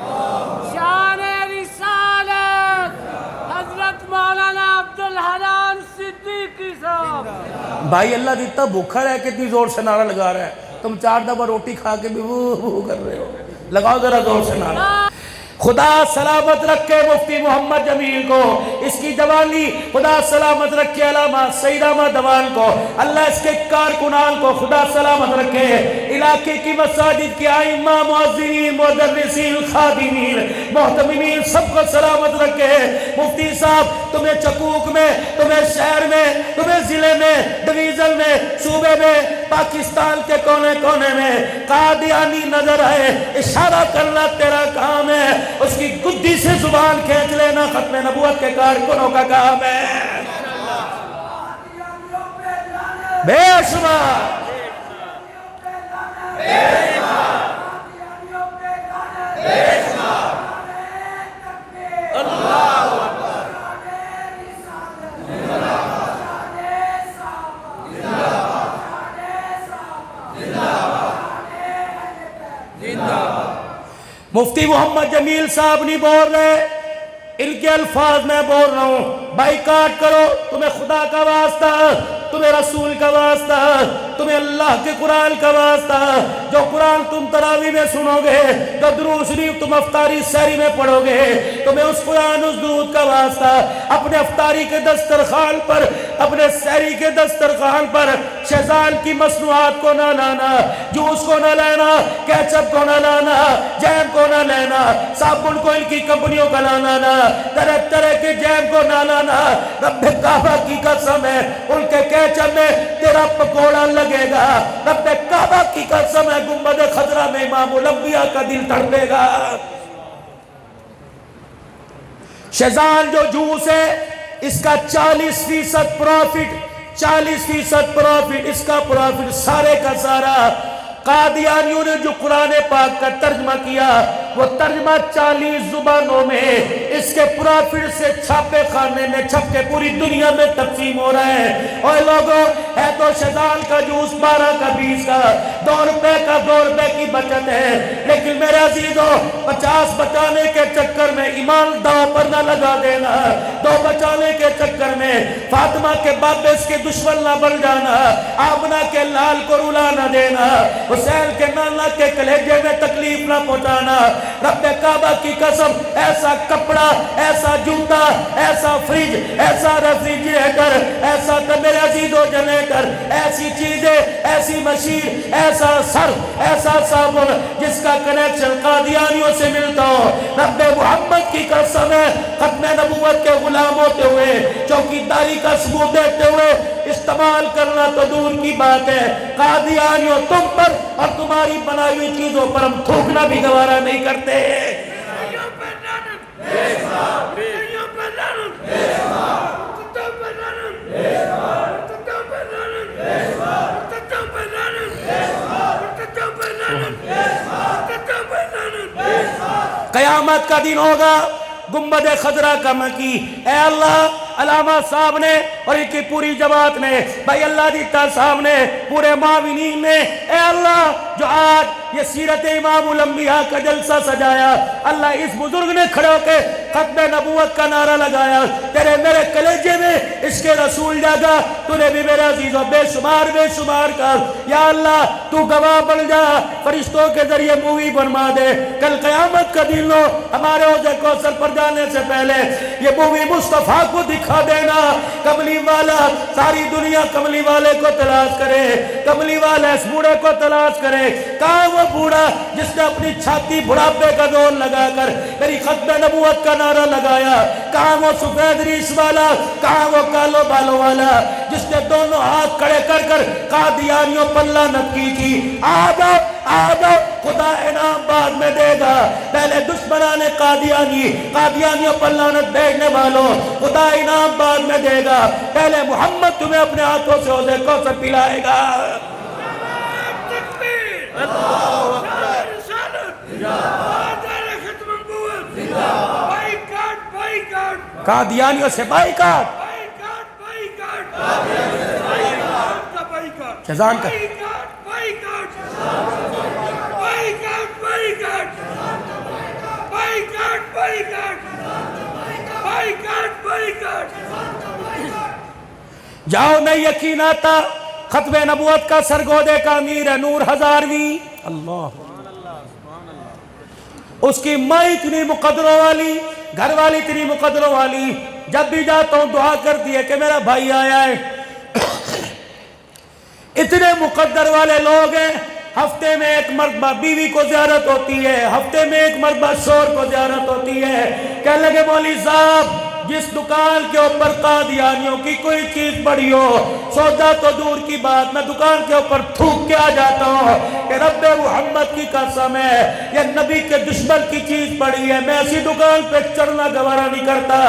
شان رسالت، حضرت مولانا عبدالحنان صدیقی صاحب۔ بھائی اللہ دیتا بھوکھا رہے کتنی زور سے نعرہ لگا رہا ہے، تم 4 دفعہ روٹی کھا کے بھی وہ کر رہے ہو، لگاؤ ذرا زور سے نعرہ۔ خدا سلامت رکھے مفتی محمد جمیل کو، اس کی جوانی خدا سلامت رکھے علامہ سید احمد دوان کو، اللہ اس کے کارکنان کو خدا سلامت رکھے، علاقے کی مساجد کے ائمہ مؤذنین مدرسین خادمین محتمین سب کو سلامت رکھے۔ مفتی صاحب تمہیں چکوک میں، تمہیں شہر میں، تمہیں ضلع میں، ڈویژن میں، صوبے میں، پاکستان کے کونے کونے میں قادیانی نظر آئے، اشارہ کرنا تیرا کام ہے۔ اس کی گدی سے زبان کھینچ لینا ختم نبوت کے کارکنوں کا کام ہے۔ بے شمار مفتی محمد جمیل صاحب نہیں بول رہے، ان کے الفاظ میں بول رہا ہوں، بائیکاٹ کرو، تمہیں خدا کا واسطہ، تمہیں رسول کا واسطہ، تمہیں اللہ کے قرآن کا واسطہ، جو قرآن تم تراویح میں سنو گے، جو درود شریف تم افطاری سحری میں پڑھو گے، تمہیں اس قرآن اس درود کا واسطہ اپنے افطاری کے دسترخوان پر، اپنے سحری کے دسترخوان پر شیزان کی مصنوعات کو نہ لانا، جوس کو نہ لینا، کیچپ کو نہ لانا، جیم کو نہ لینا، صابن کو ان کی کمپنیوں کا لانا نہ، طرح طرح کے جیم کو نہ لانا۔ رب کعبہ کی قسم ہے ان کے کیچپ میں تیرا پکوڑا لگے گا، رب کعبہ کی قسم ہے گنبد خضرا میں امام الانبیاء کا دل تڑپے گا۔ شیزان جو جوس ہے اس کا 40% پروفٹ، 40% پروفٹ، اس کا پروفٹ سارے کا سارا قادیانیوں نے جو قرآن پاک کا ترجمہ کیا، وہ ترجمہ 40 زبانوں میں اس کے پروفٹ سے چھاپے خانے میں چھپ کے پوری دنیا میں تقسیم ہو رہا ہے۔ اور لوگوں ہے تو شیزان کا جوس 12 کا 20 کا، 2 روپے کا 2 روپے کی بچت ہے، لیکن میرے عزیزوں 50 بچانے کے چکر میں ایمان داؤ پر نہ لگا دینا، 2 بچانے کے چکر میں فاطمہ کے بابس کے دشمن نہ بن جانا، آمنہ کے لال کو رلا نہ دینا، حسین کے نانا کے کلیجے میں تکلیف نہ پہنچانا۔ رب کعبہ کی قسم ایسا کپڑا، ایسا جوتا، ایسا فریج، ایسا ریفریجریٹر، ایسا میرے عزیزو جنریٹر، ایسی چیزیں، ایسی مشین، ایسا سرف، ایسا صابن جس کا کنیکشن قادیانیوں سے ملتا ہو۔ رب محمد کی قسم ہے ختم نبوت کے غلام ہوتے ہوئے، چوکیداری کا ثبوت دیتے ہوئے استعمال کرنا تو دور کی بات ہے، قادیانیوں تم پر اور تمہاری بنائی ہوئی چیزوں پر ہم تھوکنا بھی گوارا نہیں کرتے۔ قیامت کا دن ہوگا، گنبد خضرا کا مکی، اے اللہ علامہ صاحب نے اور ان کی پوری جماعت نے، بھائی اللہ دیتا صاحب نے، پورے معاونین نے، اے اللہ جو آج یہ سیرت امام الانبیاء کا جلسہ سجایا، اللہ اس بزرگ نے کھڑے ہو کے ختم نبوت کا نعرہ لگایا، تیرے میرے کلیجے میں اس کے رسول جاگا، تو نے بھی میرے عزیزوں بے شمار کر، یا اللہ تو گواہ بن جا، فرشتوں کے ذریعے مووی بنوا دے، کل قیامت کا دن ہو، ہمارے عہدے کوثر پر جانے سے پہلے یہ مووی مصطفیٰ کو دکھا دینا، کملی والا، ساری دنیا کملی والے کو تلاش کرے، کملی والا اس بوڑھے کو تلاش کرے، کہاں وہ بوڑھا جس نے اپنی چھاتی بڑھاپے کا زور لگا کر میری ختم نبوت کا نعرہ لگایا، کہاں وہ سفید ریش والا، کہاں وہ کالو بالوں والا جس نے دونوں ہاتھ کھڑے کر کر قادیانیوں پر لعنت کی تھی، آدھا خدا انعام بعد میں دے گا، پہلے دشمنان قادیانیوں پر لعنت بھیجنے والوں خدا انعام بعد میں دے گا، پہلے محمد تمہیں اپنے ہاتھوں سے حوض کوثر پلائے گا۔ قادیانیوں سے بائیکاٹ، شیزان کا جاؤ نہیں یقین آتا، ختم نبوت کا سرگودے کا امیر ہے نور ہزاروی، اللہ اس کی ماں اتنی مقدروں والی، گھر والی اتنی مقدروں والی، جب بھی جاتا ہوں دعا کرتی ہے کہ میرا بھائی آیا ہے۔ اتنے مقدر والے لوگ ہیں، ہفتے میں ایک مرتبہ بیوی کو زیارت ہوتی ہے، ہفتے میں ایک مرتبہ شوہر کو زیارت ہوتی ہے، کہنے لگے مولوی صاحب جس دکان کے اوپر قادیانیوں کی کوئی چیز پڑی ہو، سودا تو دور کی بات، میں دکان کے اوپر تھوک کے آ جاتا ہوں کہ رب محمد کی قسم ہے یہ نبی کے دشمن کی چیز پڑی ہے، میں ایسی دکان پہ چڑھنا گوارا نہیں کرتا۔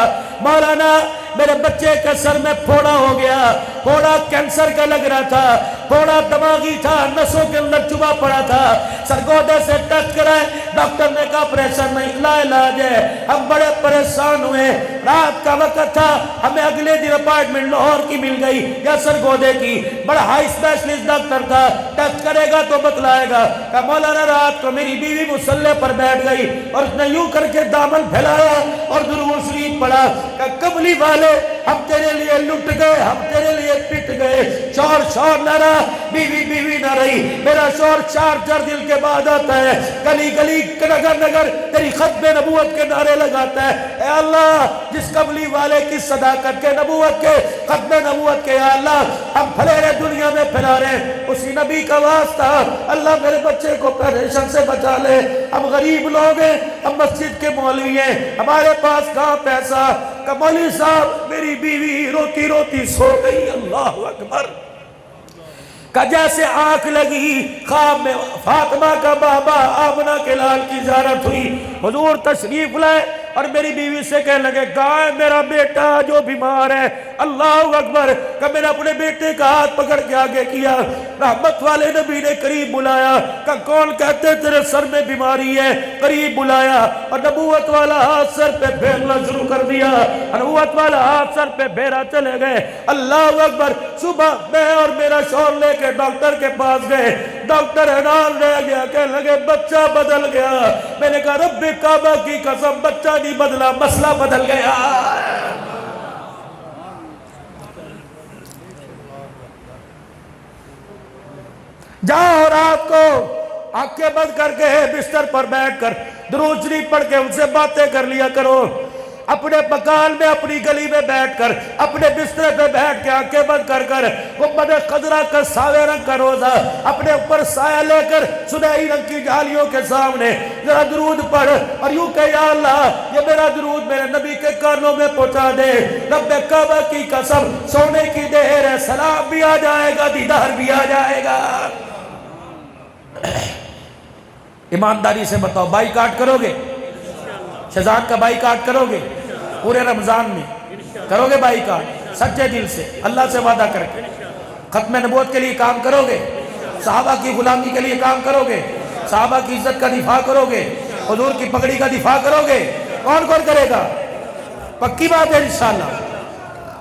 مولانا میرے بچے کے سر میں پھوڑا ہو گیا، پھوڑا کینسر کا لگ رہا تھا، پھوڑا دماغی تھا، نسوں کے اندر چبھا پڑا تھا، سرگودے سے ٹچ کرائے، ڈاکٹر نے کہا آپریشن نہیں، لا علاج ہے۔ ہم بڑے پریشان ہوئے، رات کا وقت تھا، ہمیں اگلے دن اپارٹمنٹ لاہور کی مل گئی یا سرگودے کی، بڑا ہائی اسپیشلسٹ ڈاکٹر تھا، ٹچ کرے گا تو بتلائے گا۔ کہا مولانا رات کو میری بیوی مصلی پر بیٹھ گئی اور اس نے یوں کر کے دامن پھیلایا اور درود شریف پڑھا، کہ قبلی والے ہم تیرے لیے لٹ گئے، ہم تیرے لیے پٹ گئے۔ شور نہ رہا، بیوی نہ رہی، میرا شور چار دل کے بعد آتا ہے، گلی گلی نگر تیری ختم نبوت کے نعرے لگاتا ہے۔ اے اللہ جس قبلی والے کی صداقت کے، نبوت کے، ختم نبوت کے، یا اللہ ہم پھلیرے دنیا میں پھیلا رہے ہیں، اسی نبی کا واسطہ اللہ میرے بچے کو پریشان سے بچا لے۔ ہم غریب لوگ ہیں، ہم مسجد کے مولوی ہیں، ہمارے پاس کہاں پیسہ؟ کہ مولوی صاحب میری بیوی روتی روتی سو گئی، اللہ اکبر، کہ جیسے آنکھ لگی خواب میں فاطمہ کا بابا آمنہ کے لال کی زیارت ہوئی، حضور تشریف لائے اور میری بیوی سے کہنے لگے کہاں ہے میرا بیٹا جو بیمار ہے؟ اللہ اکبر، کہ میں نے اپنے بیٹے کا ہاتھ پکڑ کے آگے کیا، رحمت والے نبی نے قریب بلایا، کہ کون کہتے تیرے سر میں بیماری ہے؟ قریب بلایا اور نبوت والا ہاتھ سر پہ پھیرنا شروع کر دیا، نبوت والا ہاتھ سر پہ پھیرا چلے گئے۔ اللہ اکبر، صبح میں اور میرا شوہر لے کے ڈاکٹر کے پاس گئے، ڈاکٹر حیران رہ گیا، کہنے لگے بچہ بدل گیا۔ میں نے کہا رب کعبہ کی قسم بچہ نہیں بدلا، مسئلہ بدل گیا۔ جاؤ رات کو آنکھیں بند کر کے بستر پر بیٹھ کر درود شریف پڑھ کے ان سے باتیں کر لیا کرو، اپنے مکان میں اپنی گلی میں بیٹھ کر اپنے بستر پہ بیٹھ کے آنکھیں بند کر کر گنبد خضرا کا ساوے رنگ کا روزہ اپنے اوپر سایہ لے کر سنہری رنگ کی جھالیوں کے سامنے ذرا درود پڑھ اور یوں کہ یا اللہ یہ میرا درود میرے نبی کے کانوں میں پہنچا دے۔ رب کعبہ کی قسم سونے کی دیر ہے، سلام بھی آ جائے گا، دیدار بھی آ جائے گا۔ ایمانداری سے بتاؤ بائی کاٹ کرو گے؟ شہزاد کا بائی کاٹ کرو گے؟ پورے رمضان میں کرو گے بائی کاٹ؟ سچے دل سے اللہ سے وعدہ کر کے ختم نبوت کے لیے کام کرو گے؟ صحابہ کی غلامی کے لیے کام کرو گے؟ صحابہ کی عزت کا دفاع کرو گے؟ حضور کی پگڑی کا دفاع کرو گے؟ کون کون کرے گا؟ پکی بات ہے انشاءاللہ۔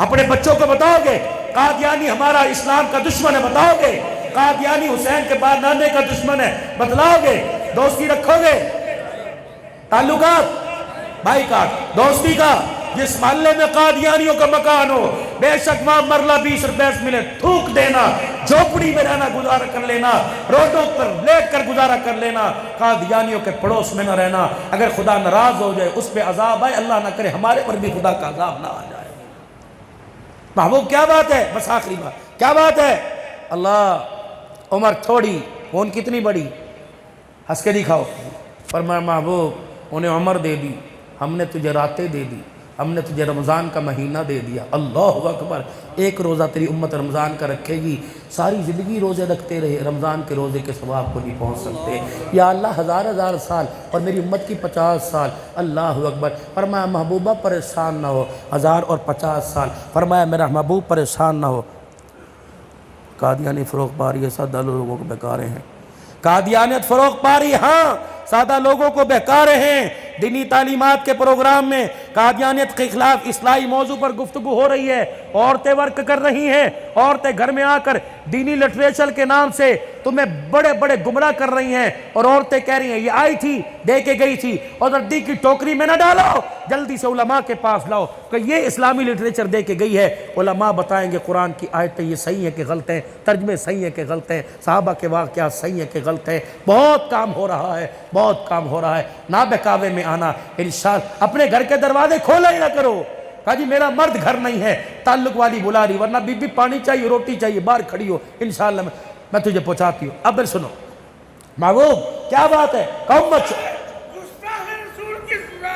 اپنے بچوں کو بتاؤ گے قادیانی ہمارا اسلام کا دشمن ہے؟ بتاؤ گے قادیانی حسین کے بعد نانے کا دشمن ہے؟ بتلاؤ گے؟ دوستی رکھو گے؟ تعلقات بھائی کاٹ دوستی کا جس محلے میں قادیانیوں کا مکان ہو بے شک وہاں مرلہ 20 روپے ملے تھوک دینا، جھوپڑی میں رہنا گزارا کر لینا، روڈوں پر لیٹ کر گزارا کر لینا، قادیانیوں کے پڑوس میں نہ رہنا۔ اگر خدا ناراض ہو جائے اس پہ عذاب آئے، اللہ نہ کرے ہمارے پر بھی خدا کا عذاب نہ آ جائے۔ محبوب کیا بات ہے؟ بس آخری بات کیا بات ہے؟ اللہ عمر تھوڑی کون کتنی بڑی، ہنس کے دکھاؤ۔ فرمایا محبوب انہیں عمر دے دی، ہم نے تجھے راتیں دے دی، ہم نے تجھے رمضان کا مہینہ دے دیا۔ اللہ اکبر، ایک روزہ تیری امت رمضان کا رکھے گی، ساری زندگی روزے رکھتے رہے، رمضان کے روزے کے ثواب کو نہیں پہنچ سکتے۔ یا اللہ 1000 سال اور میری امت کی 50 سال۔ اللہ اکبر۔ فرمایا محبوبہ پریشان نہ ہو، 1000 اور 50 سال۔ فرمایا میرا محبوب پریشان نہ ہو۔ قادیانی فروغ پاری ہے، سادہ لوگوں کو بہکارے ہیں۔ قادیانیت فروغ پاری ہاں، سادہ لوگوں کو بہکارے ہیں۔ دینی تعلیمات کے پروگرام میں قادیانیت کے خلاف اصلاحی موضوع پر گفتگو ہو رہی ہے، عورتیں ورک کر رہی ہیں، عورتیں گھر میں آ کر دینی لٹریچر کے نام سے تمہیں بڑے بڑے گمراہ کر رہی ہیں، اور عورتیں کہہ رہی ہیں یہ آئی تھی دے کے گئی تھی، اور ردی کی ٹوکری میں نہ ڈالو، جلدی سے علماء کے پاس لاؤ کہ یہ اسلامی لٹریچر دے کے گئی ہے۔ علماء بتائیں گے قرآن کی آیتیں یہ صحیح ہے کہ غلط ہیں، ترجمے صحیح ہے کہ غلط ہیں، صحابہ کے واقعات صحیح ہے کہ غلط ہیں۔ بہت کام ہو رہا ہے، بہت کام ہو رہا ہے۔ نہ بہکاوے میں آنا، انشاءاللہ اپنے گھر کے دروازے کھولا ہی نہ کرو۔ کہا جی میرا مرد گھر نہیں ہے، تعلق والی بلا رہی، ورنہ بی بی پانی چاہیے روٹی چاہیے باہر کھڑی ہو، انشاءاللہ میں تجھے پہنچاتی ہوں۔ اب سنو محبوب کیا بات ہے؟ گستاخ رسول کی سزا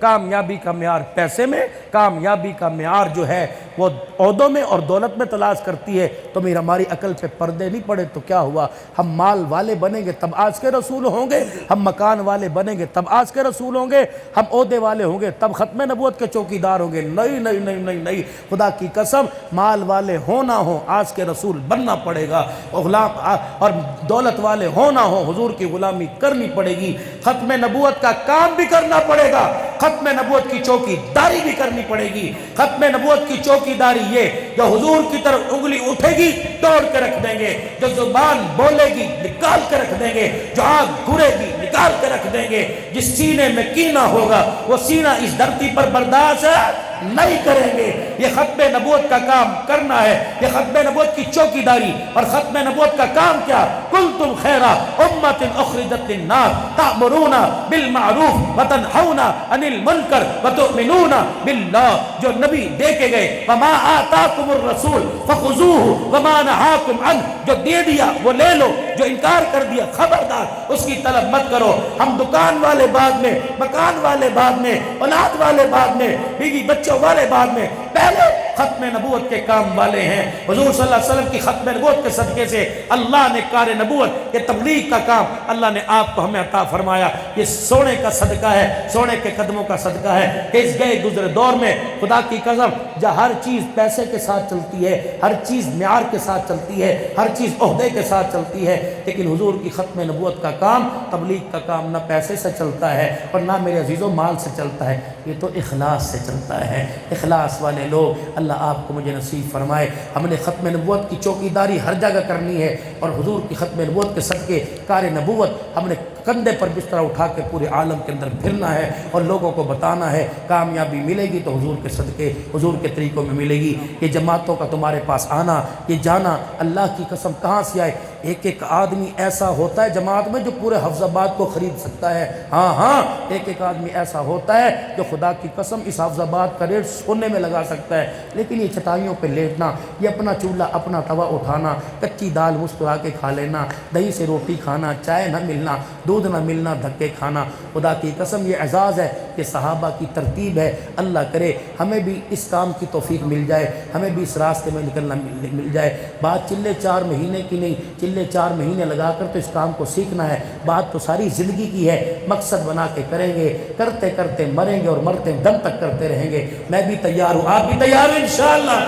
کامیابی کا معیار پیسے میں، کامیابی کا معیار جو ہے وہ عہدوں میں اور دولت میں تلاش کرتی ہے، تو میرا ہماری عقل پہ پردے نہیں پڑے تو کیا ہوا؟ ہم مال والے بنیں گے تب آج کے رسول ہوں گے، ہم مکان والے بنیں گے تب آج کے رسول ہوں گے، ہم عہدے والے ہوں گے تب ختم نبوت کے چوکیدار ہوں گے؟ نہیں نہیں نہیں نہیں نہیں، خدا کی قسم، مال والے ہونا ہو آج کے رسول بننا پڑے گا، اور دولت والے ہونا ہو حضور کی غلامی کرنی پڑے گی، ختم نبوت کا کام بھی کرنا پڑے گا، ختم نبوت کی چوکی داری بھی کرنی پڑے گی۔ ختم نبوت کی چوکی داری یہ جو حضور کی طرف انگلی اٹھے گی توڑ کے رکھ دیں گے، جو زبان بولے گی نکال کے رکھ دیں گے، جو آنکھ گھرے گی نکال کے رکھ دیں گے، جس سینے میں کینہ ہوگا وہ سینہ اس دھرتی پر برداشت نہیں کریں گے۔ یہ ختم نبوت کا کام کرنا ہے، یہ ختم نبوت کی چوکی داری۔ اور ختم نبوت کا کام کیا؟ کنتم خیر امۃ اخرجت للناس تأمرون بالمعروف وتنہون عن المنکر وتؤمنون باللہ۔ جو نبی دے کے گئے، وما آتاکم الرسول فخذوہ وما نہاکم عنہ، جو دے دیا وہ لے لو، جو انکار کر دیا خبردار اس کی طلب مت کرو۔ ہم دکان والے بعد میں، مکان والے بعد میں، اولاد والے بعد میں، بیوی بچوں والے بعد میں، پہلے ختم نبوت کے کام والے ہیں۔ حضور صلی اللہ علیہ وسلم کی ختم نبوت کے صدقے سے اللہ نے کار نبوت، یہ تبلیغ کا کام اللہ نے آپ کو ہمیں عطا فرمایا۔ یہ سونے کا صدقہ ہے، سونے کے قدموں کا صدقہ ہے کہ اس گئے گزرے دور میں خدا کی قسم جہاں ہر چیز پیسے کے ساتھ چلتی ہے، ہر چیز معیار کے ساتھ چلتی ہے، ہر چیز عہدے کے ساتھ چلتی ہے، لیکن حضور کی ختم نبوت کا کام، تبلیغ کا کام نہ پیسے سے چلتا ہے اور نہ میرے عزیزوں مال سے چلتا ہے، یہ تو اخلاص سے چلتا ہے۔ اخلاص والے لوگ اللہ آپ کو مجھے نصیب فرمائے۔ ہم نے ختم نبوت کی چوکی داری ہر جگہ کرنی ہے، اور حضور کی ختم نبوت کے صدقے کار نبوت ہم نے کندھے پر بستر اٹھا کے پورے عالم کے اندر پھرنا ہے اور لوگوں کو بتانا ہے کامیابی ملے گی تو حضور کے صدقے، حضور کے طریقوں میں ملے گی۔ یہ جماعتوں کا تمہارے پاس آنا، یہ جانا، اللہ کی قسم کہاں سے آئے؟ ایک ایک آدمی ایسا ہوتا ہے جماعت میں جو پورے حفظ آباد کو خرید سکتا ہے۔ ہاں ہاں، ایک ایک آدمی ایسا ہوتا ہے جو خدا کی قسم اس حفظ آباد کا ریٹ سونے میں لگا سکتا ہے، لیکن یہ چٹائیوں پہ لیٹنا، یہ اپنا چولہا اپنا توا اٹھانا، کچی دال مسکرا کے کھا لینا، دہی سے روٹی کھانا، چائے نہ ملنا، دودھ نہ ملنا، دھکے کھانا، خدا کی قسم یہ اعزاز ہے، یہ صحابہ کی ترتیب ہے۔ اللہ کرے ہمیں بھی اس کام کی توفیق مل جائے، ہمیں بھی اس راستے میں نکلنا مل جائے۔ بات چلے 4 مہینے کی نہیں، چلے 4 مہینے لگا کر تو اس کام کو سیکھنا ہے، بات تو ساری زندگی کی ہے، مقصد بنا کے کریں گے، کرتے کرتے مریں گے اور مرتے دم تک کرتے رہیں گے۔ میں بھی تیار ہوں، آپ بھی تیار ہو انشاءاللہ؟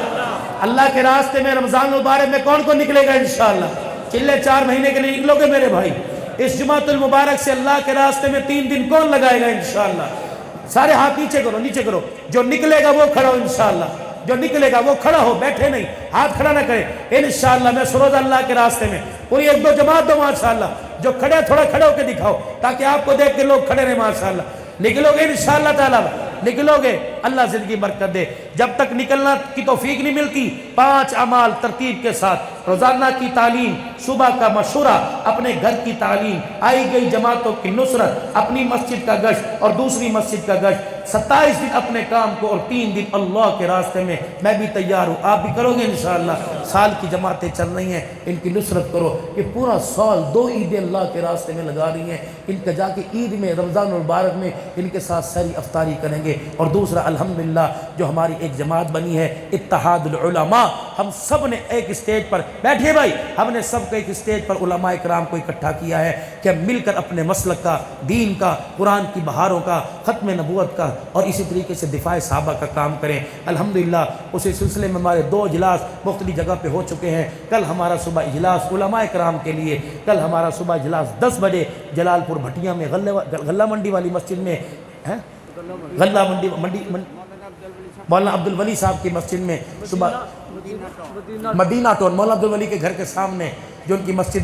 اللہ کے راستے میں رمضان مبارک میں کون کون نکلے گا انشاءاللہ؟ چلے 4 مہینے کے لیے نکلو گے میرے بھائی؟ اس جمعۃ المبارک سے اللہ کے راستے میں 3 دن کون لگائے گا انشاءاللہ؟ سارے ہاتھ نیچے کرو، نیچے کرو، جو نکلے گا وہ کھڑا ہو انشاءاللہ، جو نکلے گا وہ کھڑا ہو، بیٹھے نہیں، ہاتھ کھڑا نہ کرے انشاءاللہ۔ میں سروز اللہ کے راستے میں پوری 1-2 جماعت دو ماشاءاللہ، جو کھڑے تھوڑا کھڑے ہو کے دکھاؤ تاکہ آپ کو دیکھ کے لوگ کھڑے رہے ماشاءاللہ۔ نکلو گے انشاءاللہ تعالیٰ، نکلو گے، اللہ زندگی برکت دے۔ جب تک نکلنا کی توفیق نہیں ملتی 5 اعمال ترتیب کے ساتھ، روزانہ کی تعلیم، صبح کا مشورہ، اپنے گھر کی تعلیم، آئی گئی جماعتوں کی نصرت، اپنی مسجد کا گشت اور دوسری مسجد کا گشت، 27 دن اپنے کام کو اور 3 دن اللہ کے راستے میں۔ میں بھی تیار ہوں، آپ بھی کرو گے انشاءاللہ۔ سال کی جماعتیں چل رہی ہیں، ان کی نصرت کرو۔ یہ پورا سال 2 عیدیں اللہ کے راستے میں لگا رہی ہیں، ان کا جا کے عید میں رمضان المبارک میں ان کے ساتھ سحری افطاری کریں گے۔ اور دوسرا الحمدللہ جو ہماری ایک جماعت بنی ہے اتحاد العلماء، ہم سب نے ایک اسٹیج پر بیٹھے بھائی، ہم نے سب کو ایک اسٹیج پر علماء کرام کو اکٹھا کیا ہے کہ ہم مل کر اپنے مسلک کا، دین کا، قرآن کی بہاروں کا، ختم نبوت کا اور اسی طریقے سے دفاع صحابہ کا کام کریں۔ الحمدللہ اسی سلسلے میں ہمارے 2 اجلاس مختلف جگہ پہ ہو چکے ہیں۔ کل ہمارا صبح اجلاس علماء کرام کے لیے، کل ہمارا صبح اجلاس 10 بجے جلال پور بھٹیا میں غلہ منڈی والی مسجد میں ہے، غلہ منڈی مولانا عبد الولی صاحب کی مسجد میں صبح، مدینہ ٹون مولانا عبد الولی کے گھر کے سامنے جو ان کی مسجد